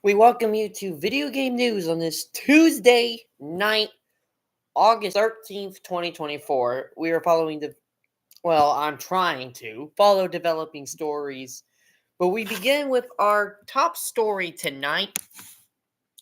We welcome you to Video Game News on this Tuesday night, August 13th, 2024. We are I'm trying to follow developing stories, but we begin with our top story tonight.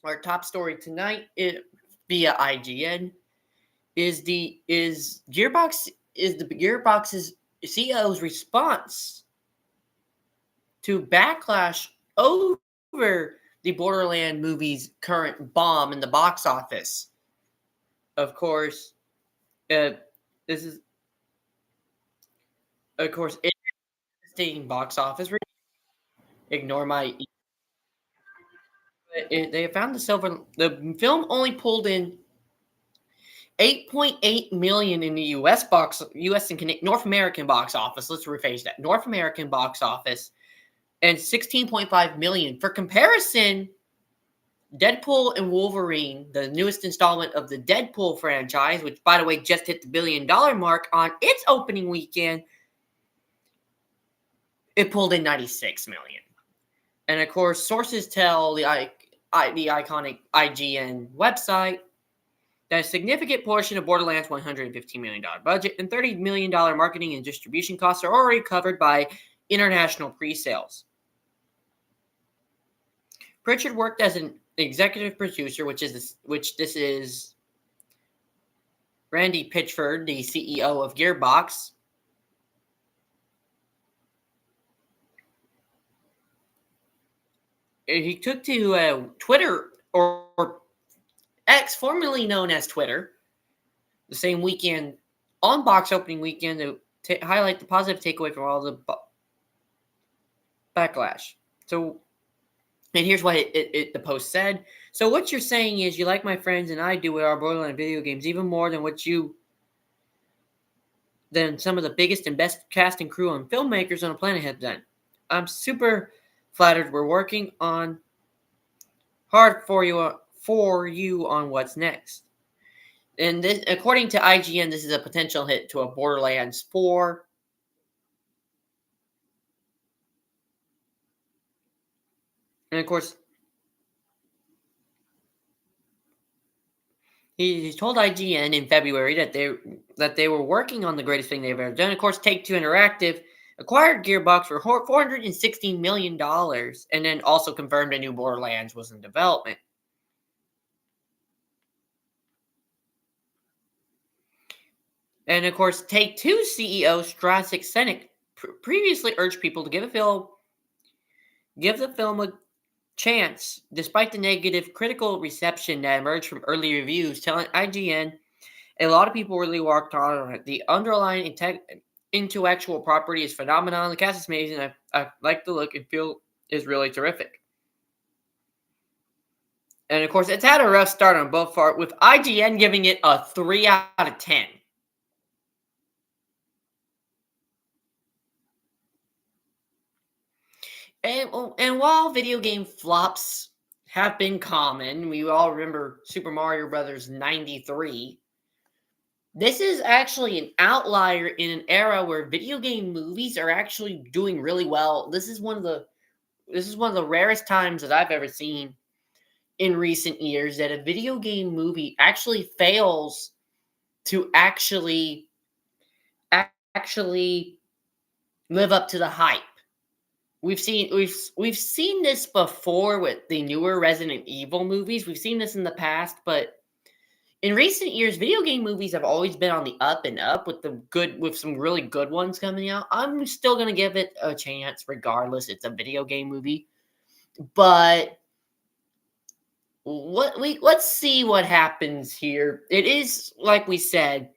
Our top story tonight via IGN is Gearbox's CEO's response to backlash over the Borderland movie's current bomb in the box office. Of course, this is it devastating box office. Ignore my. They found The film only pulled in 8.8 million in the U.S. and North American box office. Let's rephrase that. North American box office and 16.5 million. For comparison, Deadpool and Wolverine, the newest installment of the Deadpool franchise, which, by the way, just hit the $1 billion mark on its opening weekend, it pulled in 96 million. And of course, sources tell the iconic IGN website that a significant portion of Borderlands' $115 million budget and $30 million marketing and distribution costs are already covered by international pre-sales. Pritchard worked as an executive producer, which this is Randy Pitchford, the CEO of Gearbox. He took to Twitter, or X, formerly known as Twitter, the same weekend, on box opening weekend, to highlight the positive takeaway from all the backlash. So, and here's what the post said. So what you're saying is you like my friends and I do with our Borderlands video games even more than some of the biggest and best cast and crew and filmmakers on the planet have done. I'm super flattered. We're working on hard for you on what's next. And this, according to IGN, this is a potential hit to a Borderlands 4. And of course, he told IGN in February that they were working on the greatest thing they've ever done. Of course, Take-Two Interactive acquired Gearbox for $460 million and then also confirmed a new Borderlands was in development. And of course, Take-Two CEO Strasik Senik previously urged people to give the film a chance, despite the negative critical reception that emerged from early reviews, telling IGN a lot of people really worked hard on it. The underlying intellectual property is phenomenal. The cast is amazing. I like the look and feel is really terrific. And of course, it's had a rough start on both parts, with IGN giving it a 3 out of 10. And while video game flops have been common, we all remember Super Mario Brothers 93. This is actually an outlier in an era where video game movies are actually doing really well. This is one of the rarest times that I've ever seen in recent years that a video game movie actually fails to actually live up to the hype. We've seen this before with the newer Resident Evil movies. We've seen this in the past, but in recent years, video game movies have always been on the up and up with some really good ones coming out. I'm still gonna give it a chance regardless. It's a video game movie. But let's see what happens here. It is, like we said,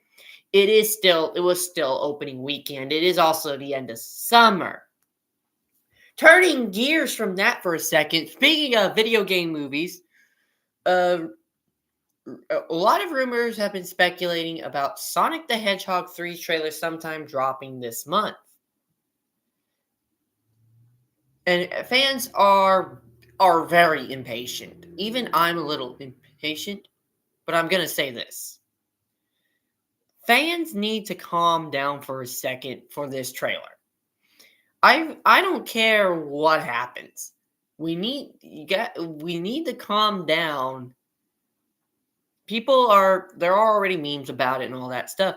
it was still opening weekend. It is also the end of summer. Turning gears from that for a second, speaking of video game movies, a lot of rumors have been speculating about Sonic the Hedgehog 3 trailer sometime dropping this month. And fans are very impatient. Even I'm a little impatient, but I'm going to say this. Fans need to calm down for a second for this trailer. I don't care what happens. we need to calm down. There are already memes about it and all that stuff.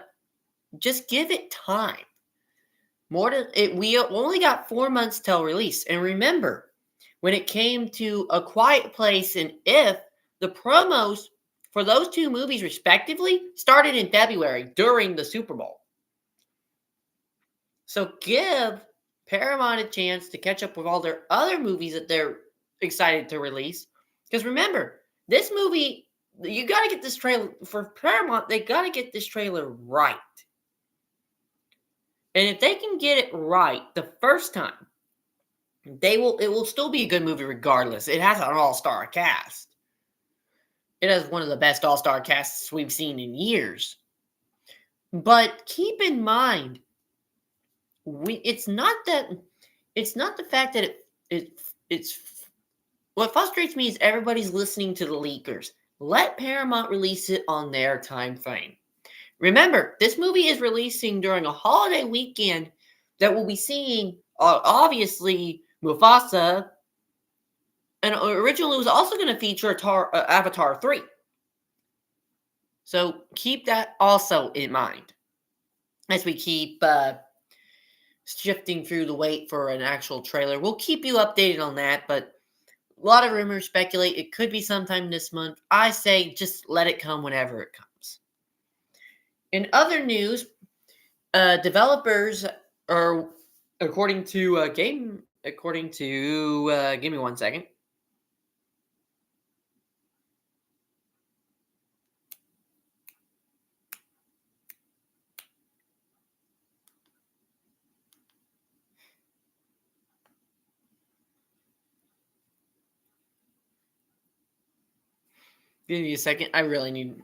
Just give it time. We only got 4 months till release. And remember, when it came to A Quiet Place and If, the promos for those two movies respectively started in February during the Super Bowl. So give Paramount a chance to catch up with all their other movies that they're excited to release. Because remember, this movie, you got to get this trailer for Paramount. They got to get this trailer right. And if they can get it right the first time, it will still be a good movie regardless. It has an all-star cast. It has one of the best all-star casts we've seen in years. But keep in mind, it's not the fact that it's what frustrates me is everybody's listening to the leakers. Let Paramount release it on their time frame. Remember, this movie is releasing during a holiday weekend that we'll be seeing, obviously, Mufasa. And originally it was also going to feature Avatar 3. So keep that also in mind as we keep shifting through the wait for an actual trailer. We'll keep you updated on that, but a lot of rumors speculate it could be sometime this month. I say just let it come whenever it comes. In other news, developers are, according to give me 1 second. Give me a second. I really need.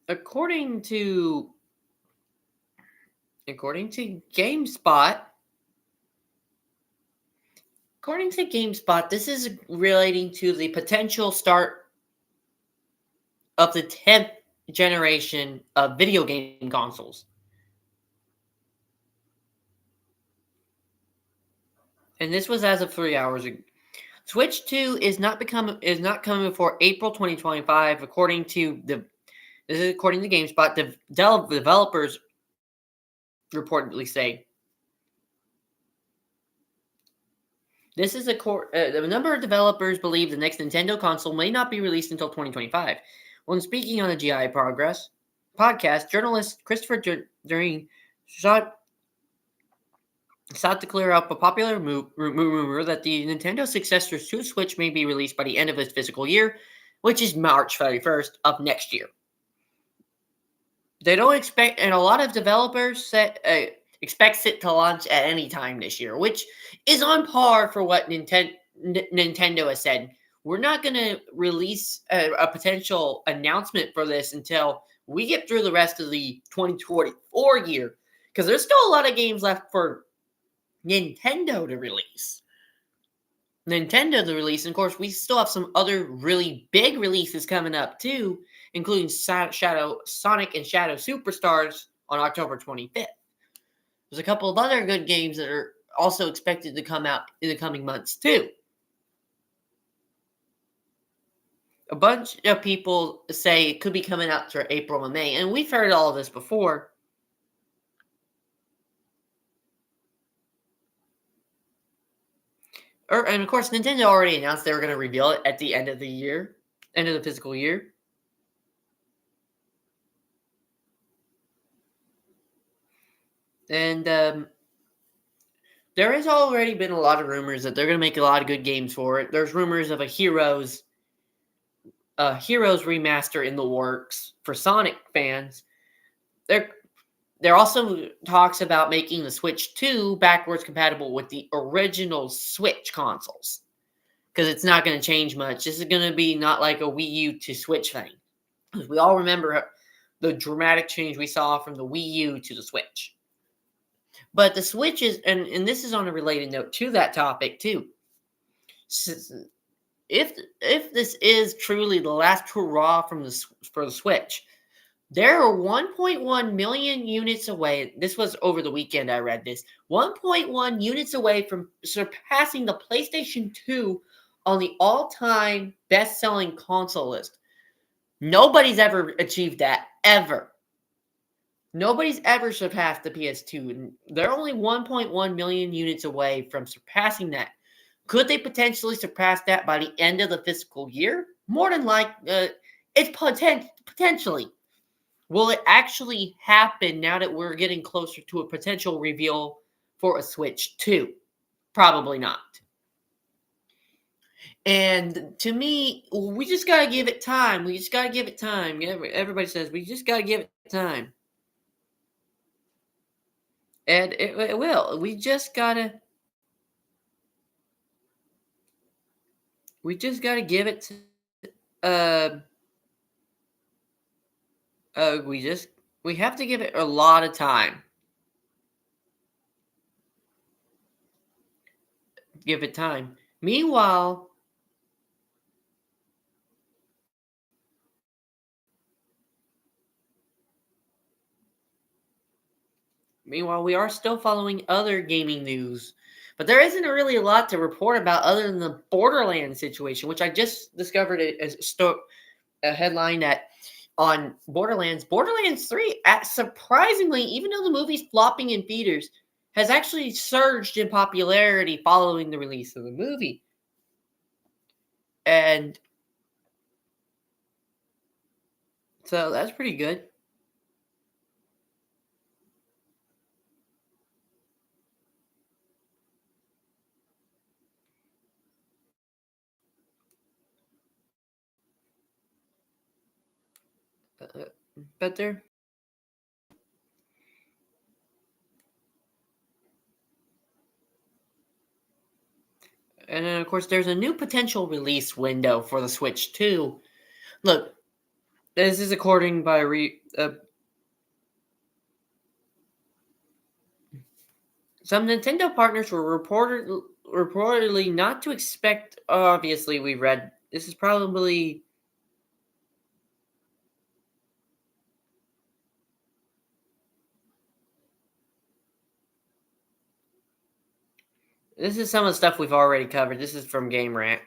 According to GameSpot, this is relating to the potential start of the 10th generation of video game consoles. And this was as of 3 hours ago. Switch 2 is not coming before April 2025, according to GameSpot. The developers reportedly say this is a number of developers believe the next Nintendo console may not be released until 2025. When speaking on the GI Progress podcast, journalist Christopher During sought to clear up a popular rumor that the Nintendo successor to Switch may be released by the end of its fiscal year, which is March 31st of next year. They don't expect, and a lot of developers expects it to launch at any time this year, which is on par for what Nintendo has said. We're not going to release a potential announcement for this until we get through the rest of the 2024 year, because there's still a lot of games left for Nintendo to release. And of course, we still have some other really big releases coming up too, including Sonic and Shadow Superstars on October 25th. There's a couple of other good games that are also expected to come out in the coming months too. A bunch of people say it could be coming out through April and May, and we've heard all of this before. And of course, Nintendo already announced they were going to reveal it at the end of the fiscal year. And there has already been a lot of rumors that they're going to make a lot of good games for it. There's rumors of a Heroes remaster in the works for Sonic fans. There also talks about making the Switch 2 backwards compatible with the original Switch consoles, because it's not going to change much. This is going to be not like a Wii U to Switch thing. Because we all remember the dramatic change we saw from the Wii U to the Switch. But the Switch is, and this is on a related note to that topic too. If this is truly the last hurrah for the Switch, There are 1.1 million units away. This was over the weekend I read this. 1.1 units away from surpassing the PlayStation 2 on the all-time best-selling console list. Nobody's ever achieved that, ever. Nobody's ever surpassed the PS2, and they're only 1.1 million units away from surpassing that. Could they potentially surpass that by the end of the fiscal year? More than it's potentially. Will it actually happen now that we're getting closer to a potential reveal for a Switch 2? Probably not. And to me, we just got to give it time. We just got to give it time. Everybody says we just got to give it time. And it will. We just got to give it uh we have to give it a lot of time. Give it time. Meanwhile, we are still following other gaming news. But there isn't really a lot to report about other than the Borderlands situation, which I just discovered it as a headline that on Borderlands 3, surprisingly, even though the movie's flopping in theaters, has actually surged in popularity following the release of the movie. And so that's pretty good. But there. And then, of course, there's a new potential release window for the Switch 2. Look, this is according by some Nintendo partners were reportedly not to expect. Obviously, we read this is probably. This is some of the stuff we've already covered. This is from Game Rant.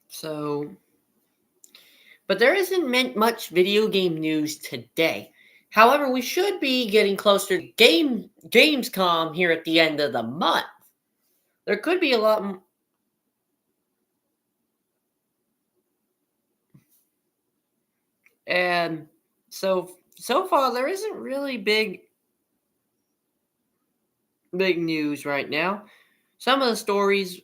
So, but there isn't much video game news today. However, we should be getting closer to Gamescom here at the end of the month. There could be a lot. And so far, there isn't really big news right now. Some of the stories.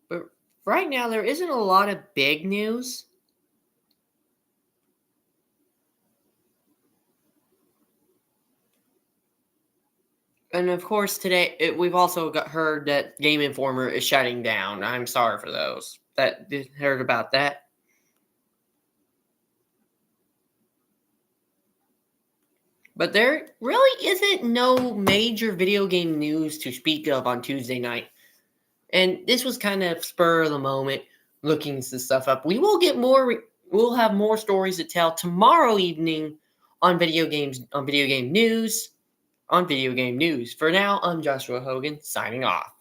But right now, there isn't a lot of big news. And of course, today we've also heard that Game Informer is shutting down. I'm sorry for those that heard about that. But there really isn't no major video game news to speak of on Tuesday night. And this was kind of spur of the moment, looking this stuff up. We will get more. We'll have more stories to tell tomorrow evening on video games, on video game news. For now, I'm Joshua Hogan, signing off.